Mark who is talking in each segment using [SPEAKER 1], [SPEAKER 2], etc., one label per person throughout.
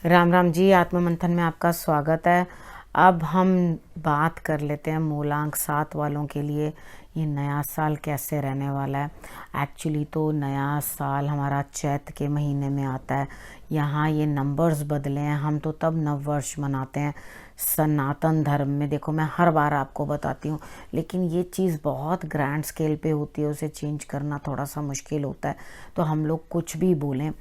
[SPEAKER 1] राम राम जी। आत्म मंथन में आपका स्वागत है। अब हम बात कर लेते हैं मूलांक 7 वालों के लिए ये नया साल कैसे रहने वाला है। एक्चुअली तो नया साल हमारा चैत के महीने में आता है। यहाँ ये नंबर्स बदले हैं। हम तो तब नव वर्ष मनाते हैं सनातन धर्म में। देखो, मैं हर बार आपको बताती हूँ, लेकिन ये चीज़ बहुत ग्रैंड स्केल पे होती है, उसे चेंज करना थोड़ा सा मुश्किल होता है। तो हम लोग कुछ भी बोलें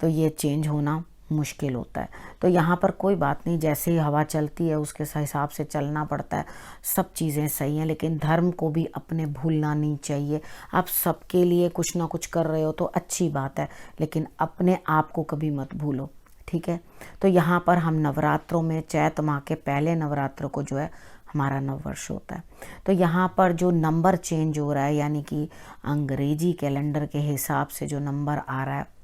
[SPEAKER 1] तो ये चेंज होना मुश्किल होता है। तो यहाँ पर कोई बात नहीं, जैसे ही हवा चलती है उसके हिसाब से चलना पड़ता है। सब चीज़ें सही हैं, लेकिन धर्म को भी अपने भूलना नहीं चाहिए। आप सबके लिए कुछ ना कुछ कर रहे हो तो अच्छी बात है, लेकिन अपने आप को कभी मत भूलो, ठीक है। तो यहाँ पर हम नवरात्रों में चैत माह के पहले नवरात्र को जो है हमारा नव वर्ष होता है। तो यहाँ पर जो नंबर चेंज हो रहा है, यानी कि अंग्रेजी कैलेंडर के हिसाब से जो नंबर आ रहा है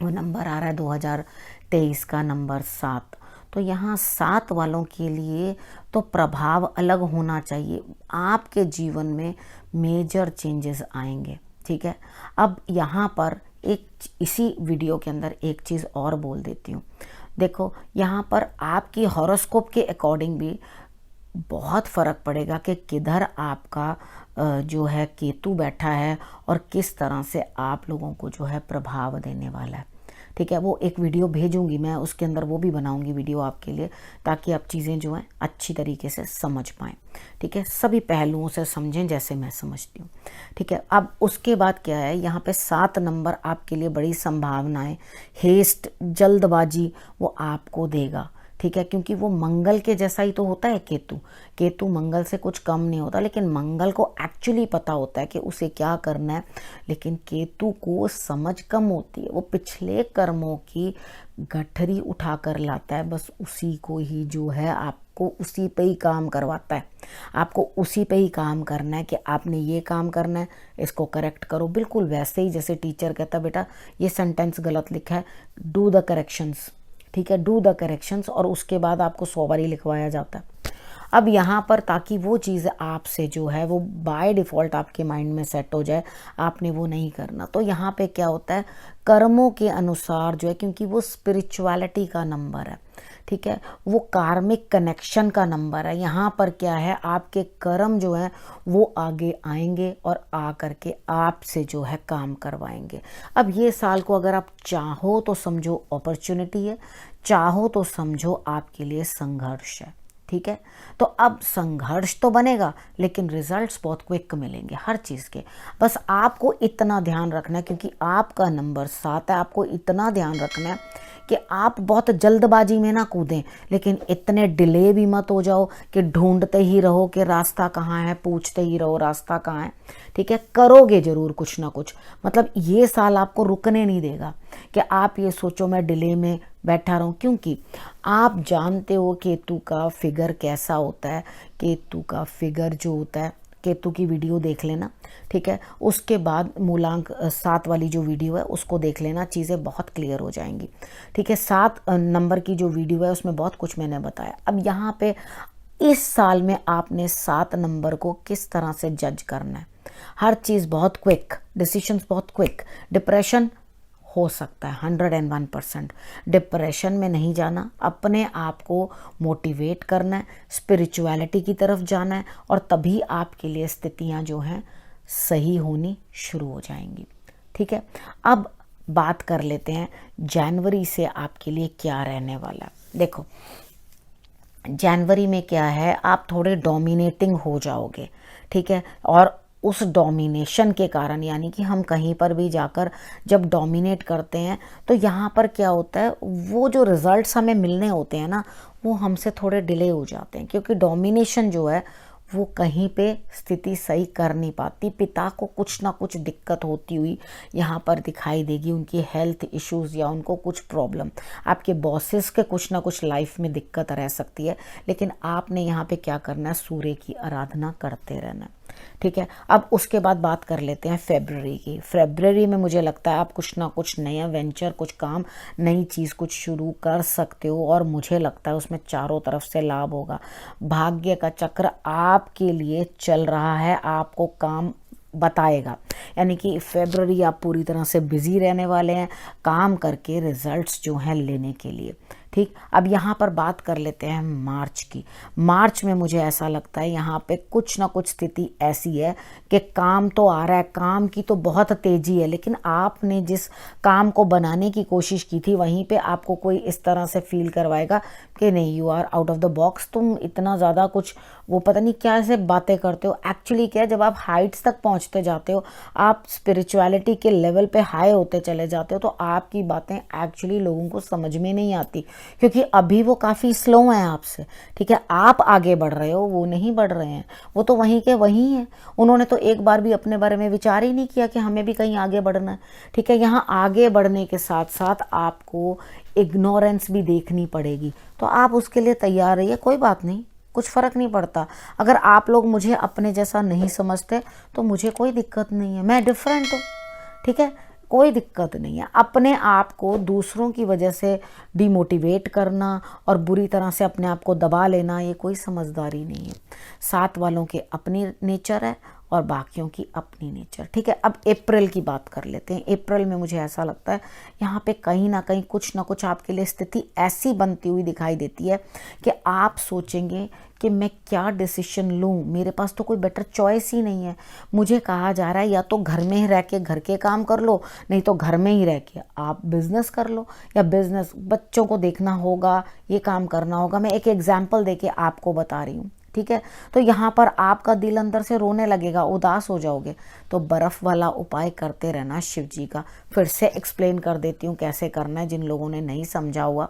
[SPEAKER 1] वो नंबर आ रहा है 2023 का नंबर 7। तो यहाँ 7 वालों के लिए तो प्रभाव अलग होना चाहिए। आपके जीवन में मेजर चेंजेस आएंगे, ठीक है। अब यहाँ पर इसी वीडियो के अंदर एक चीज़ और बोल देती हूँ। देखो, यहाँ पर आपकी हॉरोस्कोप के अकॉर्डिंग भी बहुत फ़र्क पड़ेगा कि किधर आपका जो है केतु बैठा है और किस तरह से आप लोगों को जो है प्रभाव देने वाला है, ठीक है। वो एक वीडियो भेजूंगी मैं, उसके अंदर वो भी बनाऊंगी वीडियो आपके लिए, ताकि आप चीज़ें जो हैं अच्छी तरीके से समझ पाएँ, ठीक है। सभी पहलुओं से समझें जैसे मैं समझती हूँ, ठीक है। अब उसके बाद क्या है, यहाँ पे 7 नंबर आपके लिए बड़ी संभावनाएं, हेस्ट, जल्दबाजी वो आपको देगा, ठीक है। क्योंकि वो मंगल के जैसा ही तो होता है केतु। केतु मंगल से कुछ कम नहीं होता, लेकिन मंगल को एक्चुअली पता होता है कि उसे क्या करना है, लेकिन केतु को समझ कम होती है। वो पिछले कर्मों की गठरी उठा कर लाता है, बस उसी को ही जो है आपको उसी पे ही काम करवाता है। आपको उसी पे ही काम करना है कि आपने ये काम करना है, इसको करेक्ट करो। बिल्कुल वैसे ही जैसे टीचर कहता है, बेटा ये सेंटेंस गलत लिखा है, डू द करेक्शंस, ठीक है, डू द करेक्शंस, और उसके बाद आपको 100 बारी लिखवाया जाता है। अब यहाँ पर ताकि वो चीज़ आपसे जो है वो बाय डिफ़ॉल्ट आपके माइंड में सेट हो जाए, आपने वो नहीं करना। तो यहाँ पे क्या होता है, कर्मों के अनुसार जो है, क्योंकि वो स्पिरिचुअलिटी का नंबर है, ठीक है, वो कार्मिक कनेक्शन का नंबर है। यहाँ पर क्या है, आपके कर्म जो है वो आगे आएंगे और आ करके आपसे जो है काम करवाएंगे। अब ये साल को अगर आप चाहो तो समझो अपॉर्चुनिटी है, चाहो तो समझो आपके लिए संघर्ष है, ठीक है। तो अब संघर्ष तो बनेगा, लेकिन रिजल्ट्स बहुत क्विक मिलेंगे हर चीज़ के। बस आपको इतना ध्यान रखना है, क्योंकि आपका नंबर 7 है, आपको इतना ध्यान रखना है कि आप बहुत जल्दबाजी में ना कूदें, लेकिन इतने डिले भी मत हो जाओ कि ढूंढते ही रहो कि रास्ता कहाँ है, पूछते ही रहो रास्ता कहाँ है, ठीक है। करोगे ज़रूर कुछ ना कुछ, मतलब ये साल आपको रुकने नहीं देगा कि आप ये सोचो मैं डिले में बैठा रहूं, क्योंकि आप जानते हो केतु का फिगर कैसा होता है। केतु का फिगर जो होता है, केतु की वीडियो देख लेना, ठीक है। उसके बाद मूलांक 7 वाली जो वीडियो है उसको देख लेना, चीज़ें बहुत क्लियर हो जाएंगी, ठीक है। 7 नंबर की जो वीडियो है उसमें बहुत कुछ मैंने बताया। अब यहाँ पे इस साल में आपने 7 नंबर को किस तरह से जज करना है। हर चीज़ बहुत क्विक, डिसीशंस बहुत क्विक। डिप्रेशन हो सकता है 101%। डिप्रेशन में नहीं जाना, अपने आप को मोटिवेट करना है, स्पिरिचुअलिटी की तरफ जाना है, और तभी आपके लिए स्थितियां जो हैं सही होनी शुरू हो जाएंगी, ठीक है। अब बात कर लेते हैं जनवरी से आपके लिए क्या रहने वाला है। देखो, जनवरी में क्या है, आप थोड़े डोमिनेटिंग हो जाओगे, ठीक है। और उस डोमिनेशन के कारण, यानी कि हम कहीं पर भी जाकर जब डोमिनेट करते हैं तो यहाँ पर क्या होता है, वो जो रिजल्ट्स हमें मिलने होते हैं ना, वो हमसे थोड़े डिले हो जाते हैं, क्योंकि डोमिनेशन जो है वो कहीं पे स्थिति सही कर नहीं पाती। पिता को कुछ ना कुछ दिक्कत होती हुई यहाँ पर दिखाई देगी, उनकी हेल्थ इश्यूज़ या उनको कुछ प्रॉब्लम, आपके बॉसेस के कुछ ना कुछ लाइफ में दिक्कत रह सकती है, लेकिन आपने यहाँ पे क्या करना है, सूर्य की आराधना करते रहना, ठीक है। अब उसके बाद बात कर लेते हैं फेब्रुअरी की। फेब्रुअरी में मुझे लगता है आप कुछ ना कुछ नया वेंचर, कुछ काम, नई चीज़ कुछ शुरू कर सकते हो, और मुझे लगता है उसमें चारों तरफ से लाभ होगा। भाग्य का चक्र आपके लिए चल रहा है, आपको काम बताएगा। यानी कि फरवरी आप पूरी तरह से बिजी रहने वाले हैं काम करके रिजल्ट्स जो हैं लेने के लिए। ठीक, अब यहाँ पर बात कर लेते हैं मार्च की। मार्च में मुझे ऐसा लगता है यहाँ पे कुछ ना कुछ स्थिति ऐसी है कि काम तो आ रहा है, काम की तो बहुत तेजी है, लेकिन आपने जिस काम को बनाने की कोशिश की थी वहीं पे आपको कोई इस तरह से फील करवाएगा कि नहीं, you are out of the box, तुम इतना ज़्यादा कुछ वो पता नहीं क्या ऐसे बातें करते हो। एक्चुअली क्या है, जब आप हाइट्स तक पहुंचते जाते हो, आप स्पिरिचुअलिटी के लेवल पे हाई होते चले जाते हो, तो आपकी बातें एक्चुअली लोगों को समझ में नहीं आती, क्योंकि अभी वो काफ़ी स्लो हैं आपसे। ठीक है, आप आगे बढ़ रहे हो, वो नहीं बढ़ रहे हैं, वो तो वहीं के वहीं हैं। उन्होंने तो एक बार भी अपने बारे में विचार ही नहीं किया कि हमें भी कहीं आगे बढ़ना है। ठीक है, यहाँ आगे बढ़ने के साथ साथ आपको इग्नोरेंस भी देखनी पड़ेगी, तो आप उसके लिए तैयार रहिए। कोई बात नहीं, कुछ फ़र्क नहीं पड़ता। अगर आप लोग मुझे अपने जैसा नहीं समझते तो मुझे कोई दिक्कत नहीं है, मैं डिफरेंट हूँ। ठीक है, कोई दिक्कत नहीं है। अपने आप को दूसरों की वजह से डिमोटिवेट करना और बुरी तरह से अपने आप को दबा लेना, ये कोई समझदारी नहीं है। साथ वालों के अपनी नेचर है और बाकियों की अपनी नेचर। ठीक है, अब अप्रैल की बात कर लेते हैं। अप्रैल में मुझे ऐसा लगता है यहाँ पे कहीं ना कुछ आपके लिए स्थिति ऐसी बनती हुई दिखाई देती है कि आप सोचेंगे कि मैं क्या डिसीजन लूँ, मेरे पास तो कोई बेटर चॉइस ही नहीं है। मुझे कहा जा रहा है या तो घर में ही रह के घर के काम कर लो, नहीं तो घर में ही रह के आप बिजनेस कर लो, या बिजनेस बच्चों को देखना होगा, ये काम करना होगा। मैं एक एग्जाम्पल देके आपको बता रही हूँ। ठीक है, तो यहाँ पर आपका दिल अंदर से रोने लगेगा, उदास हो जाओगे, तो बर्फ़ वाला उपाय करते रहना शिव जी का। फिर से एक्सप्लेन कर देती हूँ कैसे करना है, जिन लोगों ने नहीं समझा हुआ।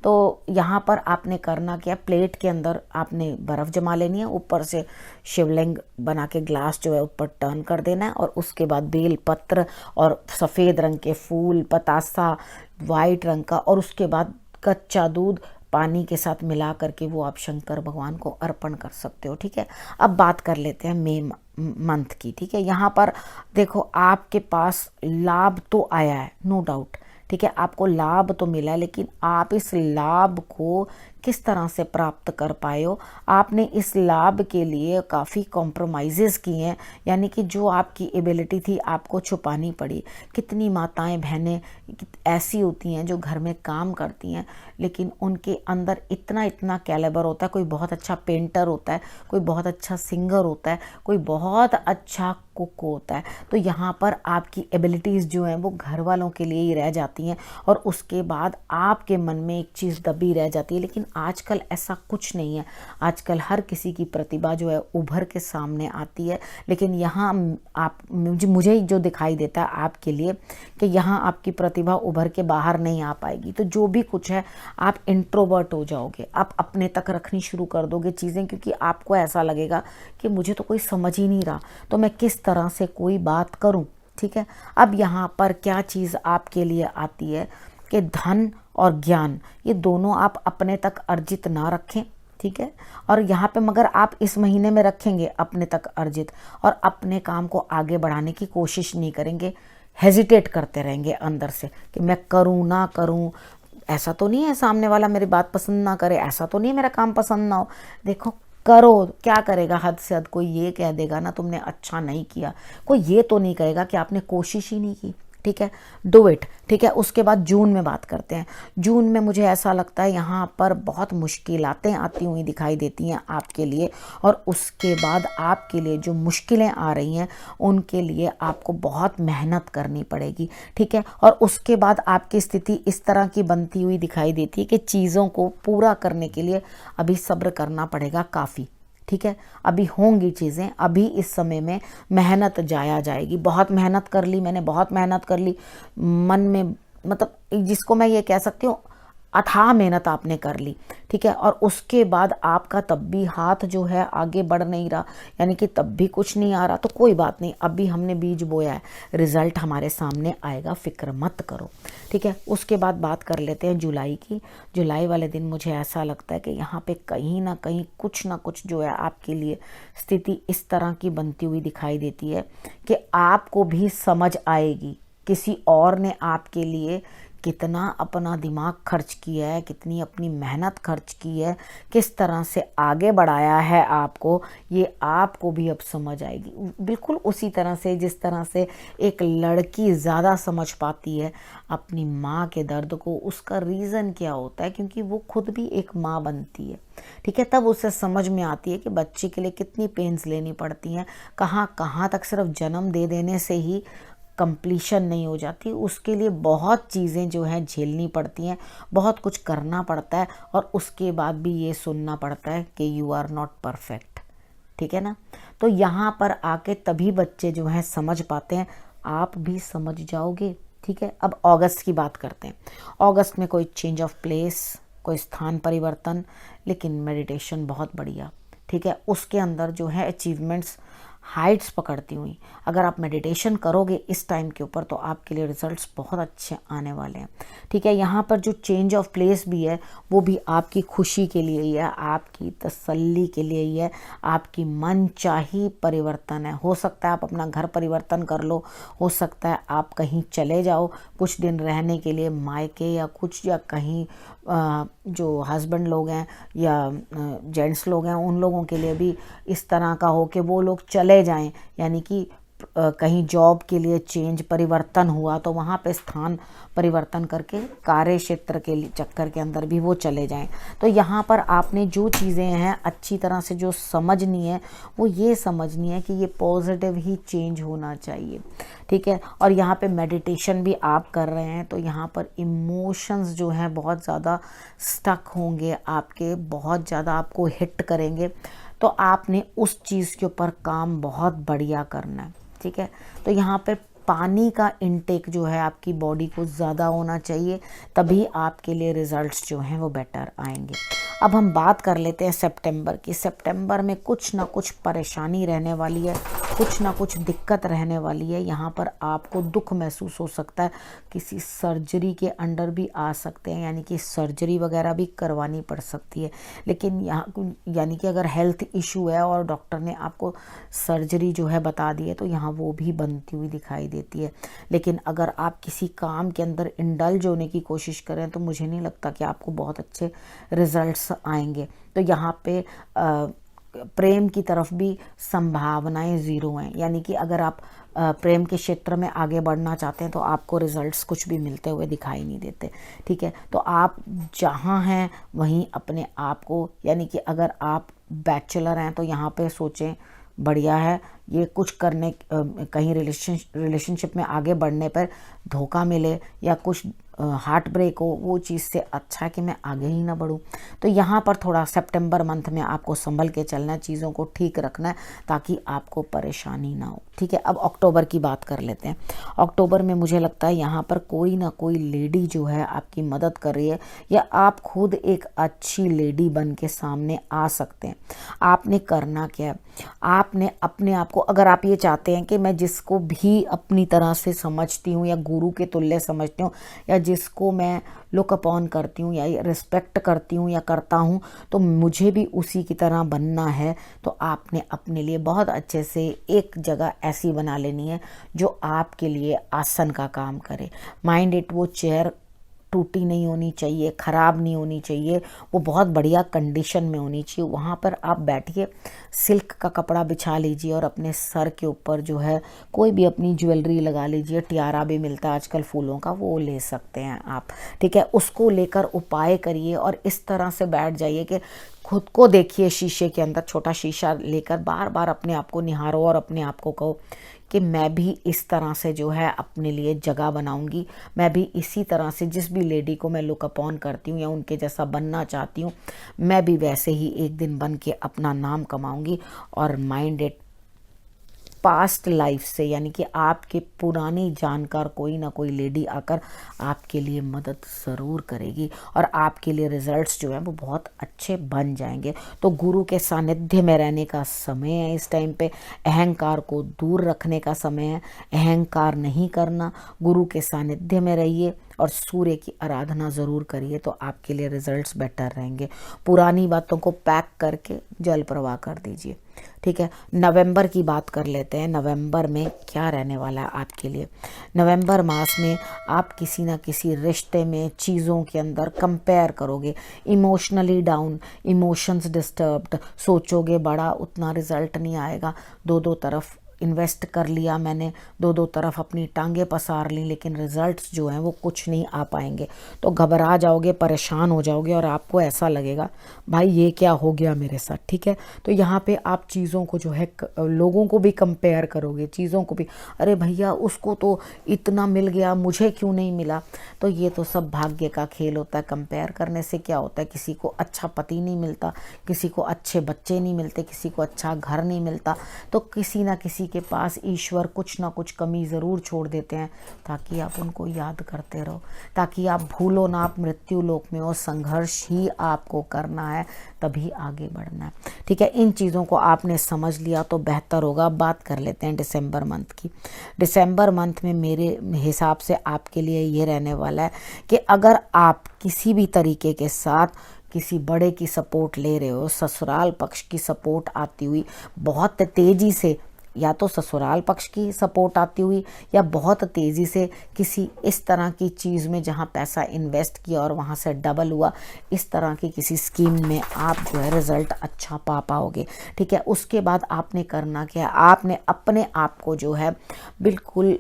[SPEAKER 1] तो यहाँ पर आपने करना क्या, प्लेट के अंदर आपने बर्फ़ जमा लेनी है, ऊपर से शिवलिंग बना के ग्लास जो है ऊपर टर्न कर देना है, और उसके बाद बेल पत्र और सफ़ेद रंग के फूल, पतासा वाइट रंग का, और उसके बाद कच्चा दूध पानी के साथ मिला करके वो आप शंकर भगवान को अर्पण कर सकते हो। ठीक है, अब बात कर लेते हैं मई मंथ की। ठीक है, यहाँ पर देखो आपके पास लाभ तो आया है, नो डाउट। ठीक है, आपको लाभ तो मिला है, लेकिन आप इस लाभ को किस तरह से प्राप्त कर पाए हो, आपने इस लाभ के लिए काफ़ी कॉम्प्रोमाइज़ेस किए हैं। यानी कि जो आपकी एबिलिटी थी आपको छुपानी पड़ी। कितनी माताएं बहनें ऐसी होती हैं जो घर में काम करती हैं, लेकिन उनके अंदर इतना इतना कैलिबर होता है। कोई बहुत अच्छा पेंटर होता है, कोई बहुत अच्छा सिंगर होता है, कोई बहुत अच्छा कुक होता है। तो यहाँ पर आपकी एबिलिटीज़ जो हैं वो घर वालों के लिए ही रह जाती हैं, और उसके बाद आपके मन में एक चीज़ दबी रह जाती है। लेकिन आजकल ऐसा कुछ नहीं है, आजकल हर किसी की प्रतिभा जो है उभर के सामने आती है। लेकिन यहाँ आप मुझे जो दिखाई देता है आपके लिए कि यहाँ आपकी प्रतिभा उभर के बाहर नहीं आ पाएगी। तो जो भी कुछ है आप इंट्रोवर्ट हो जाओगे, आप अपने तक रखनी शुरू कर दोगे चीज़ें, क्योंकि आपको ऐसा लगेगा कि मुझे तो कोई समझ ही नहीं रहा, तो मैं किस तरह से कोई बात करूं। ठीक है, अब यहाँ पर क्या चीज़ आपके लिए आती है कि धन और ज्ञान, ये दोनों आप अपने तक अर्जित ना रखें। ठीक है, और यहाँ पे मगर आप इस महीने में रखेंगे अपने तक अर्जित, और अपने काम को आगे बढ़ाने की कोशिश नहीं करेंगे, हेजिटेट करते रहेंगे अंदर से कि मैं करूँ ना करूँ, ऐसा तो नहीं है सामने वाला मेरी बात पसंद ना करे, ऐसा तो नहीं है मेरा काम पसंद ना हो। देखो करो, क्या करेगा, हद से हद कोई ये कह देगा ना तुमने अच्छा नहीं किया, कोई ये तो नहीं कहेगा कि आपने कोशिश ही नहीं की। ठीक है, डू इट। ठीक है, उसके बाद जून में बात करते हैं। जून में मुझे ऐसा लगता है यहाँ पर बहुत मुश्किलातें आती हुई दिखाई देती हैं आपके लिए, और उसके बाद आपके लिए जो मुश्किलें आ रही हैं उनके लिए आपको बहुत मेहनत करनी पड़ेगी। ठीक है, और उसके बाद आपकी स्थिति इस तरह की बनती हुई दिखाई देती है कि चीज़ों को पूरा करने के लिए अभी सब्र करना पड़ेगा काफ़ी। ठीक है, अभी होंगी चीज़ें, अभी इस समय में मेहनत जाया जाएगी। बहुत मेहनत कर ली मैंने, बहुत मेहनत कर ली मन में, मतलब जिसको मैं ये कह सकती हूँ अथाह मेहनत आपने कर ली। ठीक है, और उसके बाद आपका तब भी हाथ जो है आगे बढ़ नहीं रहा, यानी कि तब भी कुछ नहीं आ रहा, तो कोई बात नहीं, अभी हमने बीज बोया है, रिजल्ट हमारे सामने आएगा, फिक्र मत करो। ठीक है, उसके बाद बात कर लेते हैं जुलाई की। जुलाई वाले दिन मुझे ऐसा लगता है कि यहाँ पे कहीं ना कहीं कुछ ना कुछ जो है आपके लिए स्थिति इस तरह की बनती हुई दिखाई देती है कि आपको भी समझ आएगी, किसी और ने आपके लिए कितना अपना दिमाग खर्च किया है, कितनी अपनी मेहनत खर्च की है, किस तरह से आगे बढ़ाया है आपको, ये आपको भी अब समझ आएगी। बिल्कुल उसी तरह से जिस तरह से एक लड़की ज़्यादा समझ पाती है अपनी माँ के दर्द को, उसका रीज़न क्या होता है, क्योंकि वो खुद भी एक माँ बनती है, ठीक है। तब उसे समझ में आती है कि बच्चे के लिए कितनी पेन्स लेनी पड़ती हैं, कहाँ कहाँ तक सिर्फ जन्म दे देने से ही कंप्लीशन नहीं हो जाती, उसके लिए बहुत चीज़ें जो हैं झेलनी पड़ती हैं, बहुत कुछ करना पड़ता है, और उसके बाद भी ये सुनना पड़ता है कि यू आर नॉट परफेक्ट, ठीक है ना। तो यहाँ पर आके तभी बच्चे जो हैं समझ पाते हैं, आप भी समझ जाओगे, ठीक है। अब अगस्त की बात करते हैं। अगस्त में कोई चेंज ऑफ प्लेस, कोई स्थान परिवर्तन, लेकिन मेडिटेशन बहुत बढ़िया, ठीक है। उसके अंदर जो है अचीवमेंट्स हाइट्स पकड़ती हुई, अगर आप मेडिटेशन करोगे इस टाइम के ऊपर तो आपके लिए रिजल्ट्स बहुत अच्छे आने वाले हैं, ठीक है। यहाँ पर जो चेंज ऑफ प्लेस भी है वो भी आपकी खुशी के लिए ही है, आपकी तसल्ली के लिए ही है, आपकी मनचाही परिवर्तन है। हो सकता है आप अपना घर परिवर्तन कर लो, हो सकता है आप कहीं चले जाओ कुछ दिन रहने के लिए मायके या कुछ, या कहीं जो हस्बैंड लोग हैं या जेंट्स लोग हैं उन लोगों के लिए भी इस तरह का हो कि वो लोग चले जाएं, यानी कि कहीं जॉब के लिए चेंज परिवर्तन हुआ तो वहाँ पे स्थान परिवर्तन करके कार्य क्षेत्र के चक्कर के अंदर भी वो चले जाएं। तो यहाँ पर आपने जो चीज़ें हैं अच्छी तरह से जो समझनी है वो ये समझनी है कि ये पॉजिटिव ही चेंज होना चाहिए, ठीक है। और यहाँ पे मेडिटेशन भी आप कर रहे हैं तो यहाँ पर इमोशंस जो हैं बहुत ज़्यादा स्टक होंगे आपके, बहुत ज़्यादा आपको हिट करेंगे, तो आपने उस चीज़ के ऊपर काम बहुत बढ़िया करना है, ठीक है। तो यहाँ पे पानी का इनटेक जो है आपकी बॉडी को ज़्यादा होना चाहिए, तभी आपके लिए रिजल्ट्स जो हैं वो बेटर आएंगे। अब हम बात कर लेते हैं सितंबर की। सितंबर में कुछ ना कुछ परेशानी रहने वाली है, कुछ ना कुछ दिक्कत रहने वाली है। यहाँ पर आपको दुख महसूस हो सकता है, किसी सर्जरी के अंडर भी आ सकते हैं, यानी कि सर्जरी वगैरह भी करवानी पड़ सकती है। लेकिन यहाँ यानी कि अगर हेल्थ इशू है और डॉक्टर ने आपको सर्जरी जो है बता दी है तो यहाँ वो भी बनती हुई दिखाई देती है। लेकिन अगर आप किसी काम के अंदर इंडल्ज होने की कोशिश करें तो मुझे नहीं लगता कि आपको बहुत अच्छे रिजल्ट्स आएंगे। तो यहाँ पे प्रेम की तरफ भी संभावनाएं ज़ीरो हैं, यानी कि अगर आप प्रेम के क्षेत्र में आगे बढ़ना चाहते हैं तो आपको रिजल्ट्स कुछ भी मिलते हुए दिखाई नहीं देते, ठीक है। तो आप जहाँ हैं वहीं अपने आप को, यानी कि अगर आप बैचलर हैं तो यहाँ पे सोचें बढ़िया है, ये कुछ करने कहीं रिलेशनशिप में आगे बढ़ने पर धोखा मिले या कुछ हार्ट ब्रेक हो, वो चीज़ से अच्छा है कि मैं आगे ही ना बढ़ूं। तो यहाँ पर थोड़ा सितंबर मंथ में आपको संभल के चलना है, चीज़ों को ठीक रखना है ताकि आपको परेशानी ना हो, ठीक है। अब अक्टूबर की बात कर लेते हैं। अक्टूबर में मुझे लगता है यहाँ पर कोई ना कोई लेडी जो है आपकी मदद कर रही है, या आप खुद एक अच्छी लेडी बन के सामने आ सकते हैं। आपने करना क्या है, आपने अपने आप को, अगर आप ये चाहते हैं कि मैं जिसको भी अपनी तरह से समझती हूँ या गुरु के तुल्य समझती हूँ या जिसको मैं लुक अपॉन करती हूँ या रिस्पेक्ट करती हूँ या करता हूँ तो मुझे भी उसी की तरह बनना है, तो आपने अपने लिए बहुत अच्छे से एक जगह ऐसी बना लेनी है जो आपके लिए आसन का काम करे। माइंड इट, वो चेयर टूटी नहीं होनी चाहिए, ख़राब नहीं होनी चाहिए, वो बहुत बढ़िया कंडीशन में होनी चाहिए। वहाँ पर आप बैठिए, सिल्क का कपड़ा बिछा लीजिए और अपने सर के ऊपर जो है कोई भी अपनी ज्वेलरी लगा लीजिए, टियारा भी मिलता है आजकल फूलों का, वो ले सकते हैं आप, ठीक है। उसको लेकर उपाय करिए और इस तरह से बैठ जाइए कि खुद को देखिए शीशे के अंदर, छोटा शीशा लेकर बार बार अपने आप को निहारो और अपने आप को कहो कि मैं भी इस तरह से जो है अपने लिए जगह बनाऊंगी, मैं भी इसी तरह से जिस भी लेडी को मैं लुक अपॉन करती हूँ या उनके जैसा बनना चाहती हूँ, मैं भी वैसे ही एक दिन बन के अपना नाम कमाऊंगी। और माइंडेड पास्ट लाइफ से, यानी कि आपके पुरानी जानकार कोई ना कोई लेडी आकर आपके लिए मदद ज़रूर करेगी और आपके लिए रिजल्ट्स जो हैं वो बहुत अच्छे बन जाएंगे। तो गुरु के सानिध्य में रहने का समय है इस टाइम पे, अहंकार को दूर रखने का समय है, अहंकार नहीं करना, गुरु के सानिध्य में रहिए और सूर्य की आराधना ज़रूर करिए, तो आपके लिए रिजल्ट्स बेटर रहेंगे। पुरानी बातों को पैक करके जल प्रवाह कर दीजिए। ठीक है, नवंबर की बात कर लेते हैं। नवंबर में क्या रहने वाला है आपके लिए? नवंबर मास में आप किसी ना किसी रिश्ते में, चीज़ों के अंदर कंपेयर करोगे, इमोशनली डाउन, इमोशंस डिस्टर्ब्ड, सोचोगे बड़ा, उतना रिजल्ट नहीं आएगा। दो दो तरफ इन्वेस्ट कर लिया मैंने, दो दो तरफ अपनी टांगे पसार ली, लेकिन रिजल्ट्स जो हैं वो कुछ नहीं आ पाएंगे। तो घबरा जाओगे, परेशान हो जाओगे और आपको ऐसा लगेगा भाई ये क्या हो गया मेरे साथ। ठीक है, तो यहाँ पे आप चीज़ों को जो है लोगों को भी कंपेयर करोगे, चीज़ों को भी, अरे भैया उसको तो इतना मिल गया, मुझे क्यों नहीं मिला। तो ये तो सब भाग्य का खेल होता है। कंपेयर करने से क्या होता है, किसी को अच्छा पति नहीं मिलता, किसी को अच्छे बच्चे नहीं मिलते, किसी को अच्छा घर नहीं मिलता। तो किसी ना किसी के पास ईश्वर कुछ ना कुछ कमी ज़रूर छोड़ देते हैं, ताकि आप उनको याद करते रहो, ताकि आप भूलो ना आप मृत्यु लोक में हो। संघर्ष ही आपको करना है, तभी आगे बढ़ना है। ठीक है, इन चीज़ों को आपने समझ लिया तो बेहतर होगा। अब बात कर लेते हैं दिसंबर मंथ की। दिसंबर मंथ में मेरे हिसाब से आपके लिए ये रहने वाला है कि अगर आप किसी भी तरीके के साथ किसी बड़े की सपोर्ट ले रहे हो, ससुराल पक्ष की सपोर्ट आती हुई बहुत तेज़ी से, या तो ससुराल पक्ष की सपोर्ट आती हुई या बहुत तेज़ी से किसी इस तरह की चीज़ में जहां पैसा इन्वेस्ट किया और वहां से डबल हुआ, इस तरह की किसी स्कीम में आप जो है रिज़ल्ट अच्छा पा पाओगे। ठीक है, उसके बाद आपने करना क्या है, आपने अपने आप को जो है बिल्कुल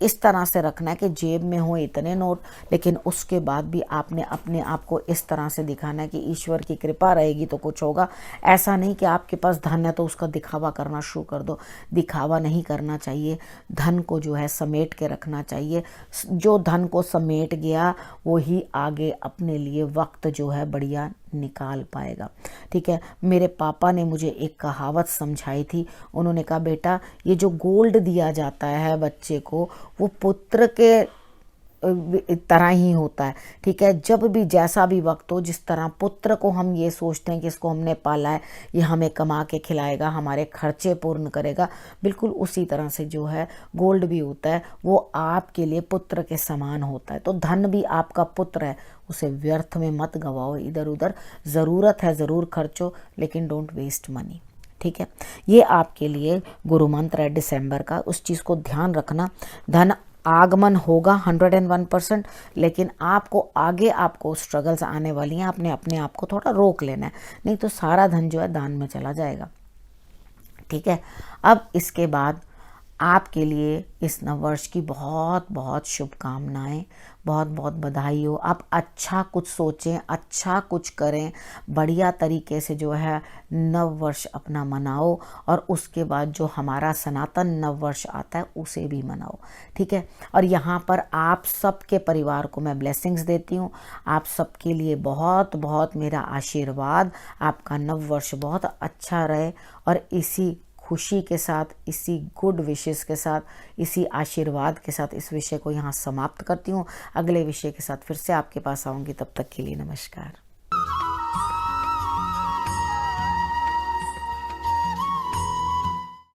[SPEAKER 1] इस तरह से रखना है कि जेब में हो इतने नोट, लेकिन उसके बाद भी आपने अपने आप को इस तरह से दिखाना है कि ईश्वर की कृपा रहेगी तो कुछ होगा। ऐसा नहीं कि आपके पास धन है तो उसका दिखावा करना शुरू कर दो। दिखावा नहीं करना चाहिए, धन को जो है समेट के रखना चाहिए। जो धन को समेट गया वो ही आगे अपने लिए वक्त जो है बढ़िया निकाल पाएगा। ठीक है, मेरे पापा ने मुझे एक कहावत समझाई थी। उन्होंने कहा बेटा, ये जो गोल्ड दिया जाता है बच्चे को, वो पुत्र के तरह ही होता है। ठीक है, जब भी जैसा भी वक्त हो, जिस तरह पुत्र को हम ये सोचते हैं कि इसको हमने पाला है, ये हमें कमा के खिलाएगा, हमारे खर्चे पूर्ण करेगा, बिल्कुल उसी तरह से जो है गोल्ड भी होता है, वो आपके लिए पुत्र के समान होता है। तो धन भी आपका पुत्र है, उसे व्यर्थ में मत गवाओ इधर उधर। ज़रूरत है ज़रूर खर्चो, लेकिन डोंट वेस्ट मनी। ठीक है, ये आपके लिए गुरु मंत्र है दिसंबर का। उस चीज़ को ध्यान रखना। धन आगमन होगा 101%, लेकिन आपको आगे आपको स्ट्रगल्स आने वाली हैं। आपने अपने आप को थोड़ा रोक लेना है, नहीं तो सारा धन जो है दान में चला जाएगा। ठीक है, अब इसके बाद आपके लिए इस नववर्ष की बहुत बहुत शुभकामनाएं, बहुत बहुत बधाई हो। आप अच्छा कुछ सोचें, अच्छा कुछ करें, बढ़िया तरीके से जो है नव वर्ष अपना मनाओ, और उसके बाद जो हमारा सनातन नव वर्ष आता है उसे भी मनाओ। ठीक है, और यहाँ पर आप सबके परिवार को मैं ब्लेसिंग्स देती हूँ। आप सबके लिए बहुत बहुत मेरा आशीर्वाद। आपका नव वर्ष बहुत अच्छा रहे, और इसी खुशी के साथ, इसी गुड विशेस के साथ, इसी आशीर्वाद के साथ इस विषय को यहाँ समाप्त करती हूँ। अगले विषय के साथ फिर से आपके पास आऊँगी, तब तक के लिए नमस्कार।